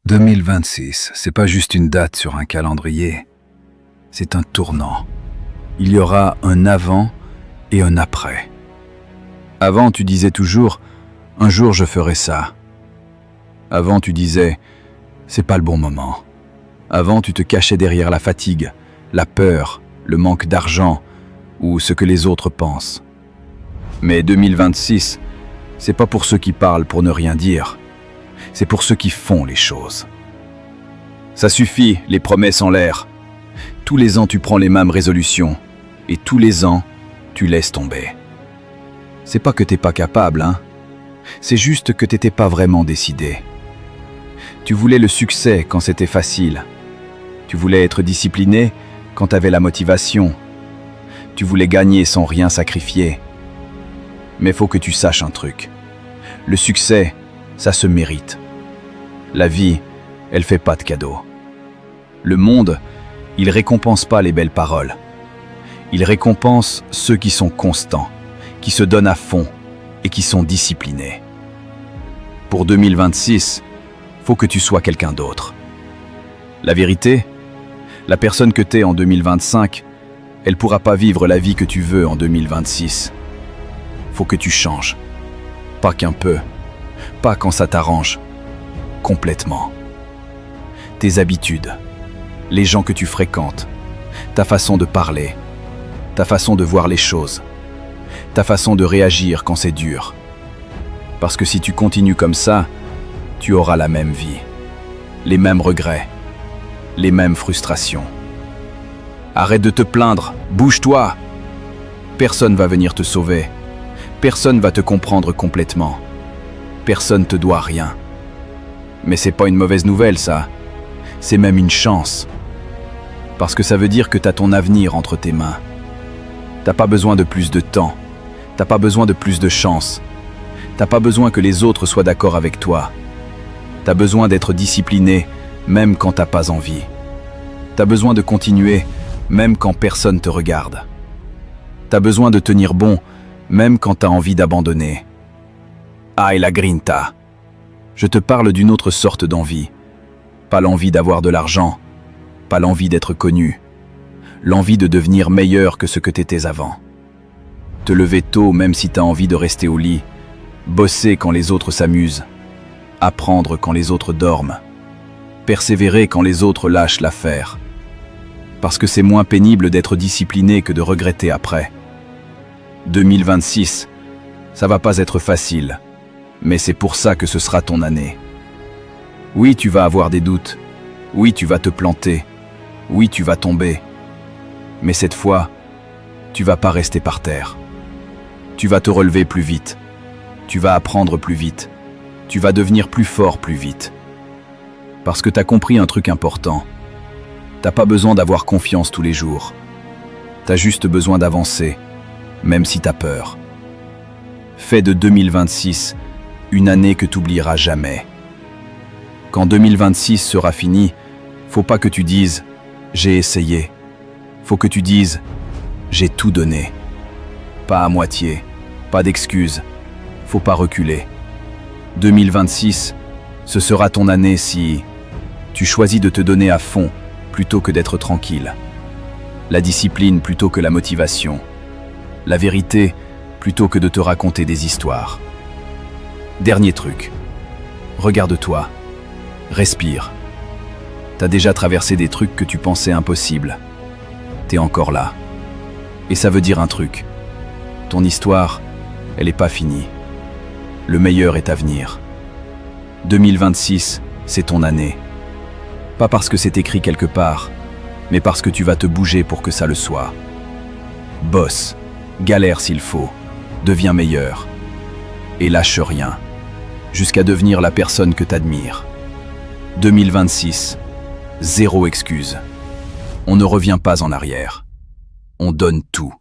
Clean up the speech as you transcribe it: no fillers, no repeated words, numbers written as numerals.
2026, c'est pas juste une date sur un calendrier, c'est un tournant. Il y aura un avant et un après. Avant, tu disais toujours « un jour je ferai ça ». Avant, tu disais « c'est pas le bon moment ». Avant, tu te cachais derrière la fatigue, la peur, le manque d'argent ou ce que les autres pensent. Mais 2026, c'est pas pour ceux qui parlent pour ne rien dire. C'est pour ceux qui font les choses. Ça suffit, les promesses en l'air. Tous les ans, tu prends les mêmes résolutions. Et tous les ans, tu laisses tomber. C'est pas que t'es pas capable, hein. C'est juste que t'étais pas vraiment décidé. Tu voulais le succès quand c'était facile. Tu voulais être discipliné quand t'avais la motivation. Tu voulais gagner sans rien sacrifier. Mais faut que tu saches un truc. Le succès, ça se mérite. La vie, elle fait pas de cadeaux. Le monde, il récompense pas les belles paroles. Il récompense ceux qui sont constants, qui se donnent à fond et qui sont disciplinés. Pour 2026, faut que tu sois quelqu'un d'autre. La vérité, la personne que t'es en 2025, elle pourra pas vivre la vie que tu veux en 2026. Faut que tu changes. Pas qu'un peu. Pas quand ça t'arrange. Complètement. Tes habitudes, les gens que tu fréquentes, ta façon de parler, ta façon de voir les choses, ta façon de réagir quand c'est dur. Parce que si tu continues comme ça, tu auras la même vie, les mêmes regrets, les mêmes frustrations. Arrête de te plaindre, bouge-toi. Personne va venir te sauver. Personne va te comprendre complètement. Personne te doit rien. Mais c'est pas une mauvaise nouvelle, ça. C'est même une chance. Parce que ça veut dire que t'as ton avenir entre tes mains. T'as pas besoin de plus de temps. T'as pas besoin de plus de chance. T'as pas besoin que les autres soient d'accord avec toi. T'as besoin d'être discipliné, même quand t'as pas envie. T'as besoin de continuer, même quand personne te regarde. T'as besoin de tenir bon, même quand t'as envie d'abandonner. Aïe la grinta. Je te parle d'une autre sorte d'envie. Pas l'envie d'avoir de l'argent, pas l'envie d'être connu, l'envie de devenir meilleur que ce que t'étais avant. Te lever tôt même si t'as envie de rester au lit, bosser quand les autres s'amusent, apprendre quand les autres dorment, persévérer quand les autres lâchent l'affaire. Parce que c'est moins pénible d'être discipliné que de regretter après. 2026, ça va pas être facile, mais c'est pour ça que ce sera ton année. Oui, tu vas avoir des doutes. Oui, tu vas te planter. Oui, tu vas tomber. Mais cette fois, tu vas pas rester par terre. Tu vas te relever plus vite. Tu vas apprendre plus vite. Tu vas devenir plus fort plus vite. Parce que t'as compris un truc important. T'as pas besoin d'avoir confiance tous les jours. T'as juste besoin d'avancer, même si t'as peur. Fais de 2026 une année que t'oublieras jamais. Quand 2026 sera fini, faut pas que tu dises « j'ai essayé ». Faut que tu dises « j'ai tout donné ». Pas à moitié, pas d'excuses, faut pas reculer. 2026, ce sera ton année si tu choisis de te donner à fond plutôt que d'être tranquille. La discipline plutôt que la motivation. La vérité plutôt que de te raconter des histoires. Dernier truc, regarde-toi. Respire. T'as déjà traversé des trucs que tu pensais impossibles. T'es encore là. Et ça veut dire un truc. Ton histoire, elle n'est pas finie. Le meilleur est à venir. 2026, c'est ton année. Pas parce que c'est écrit quelque part, mais parce que tu vas te bouger pour que ça le soit. Bosse, galère s'il faut, deviens meilleur. Et lâche rien, jusqu'à devenir la personne que t'admires. 2026, zéro excuse. On ne revient pas en arrière. On donne tout.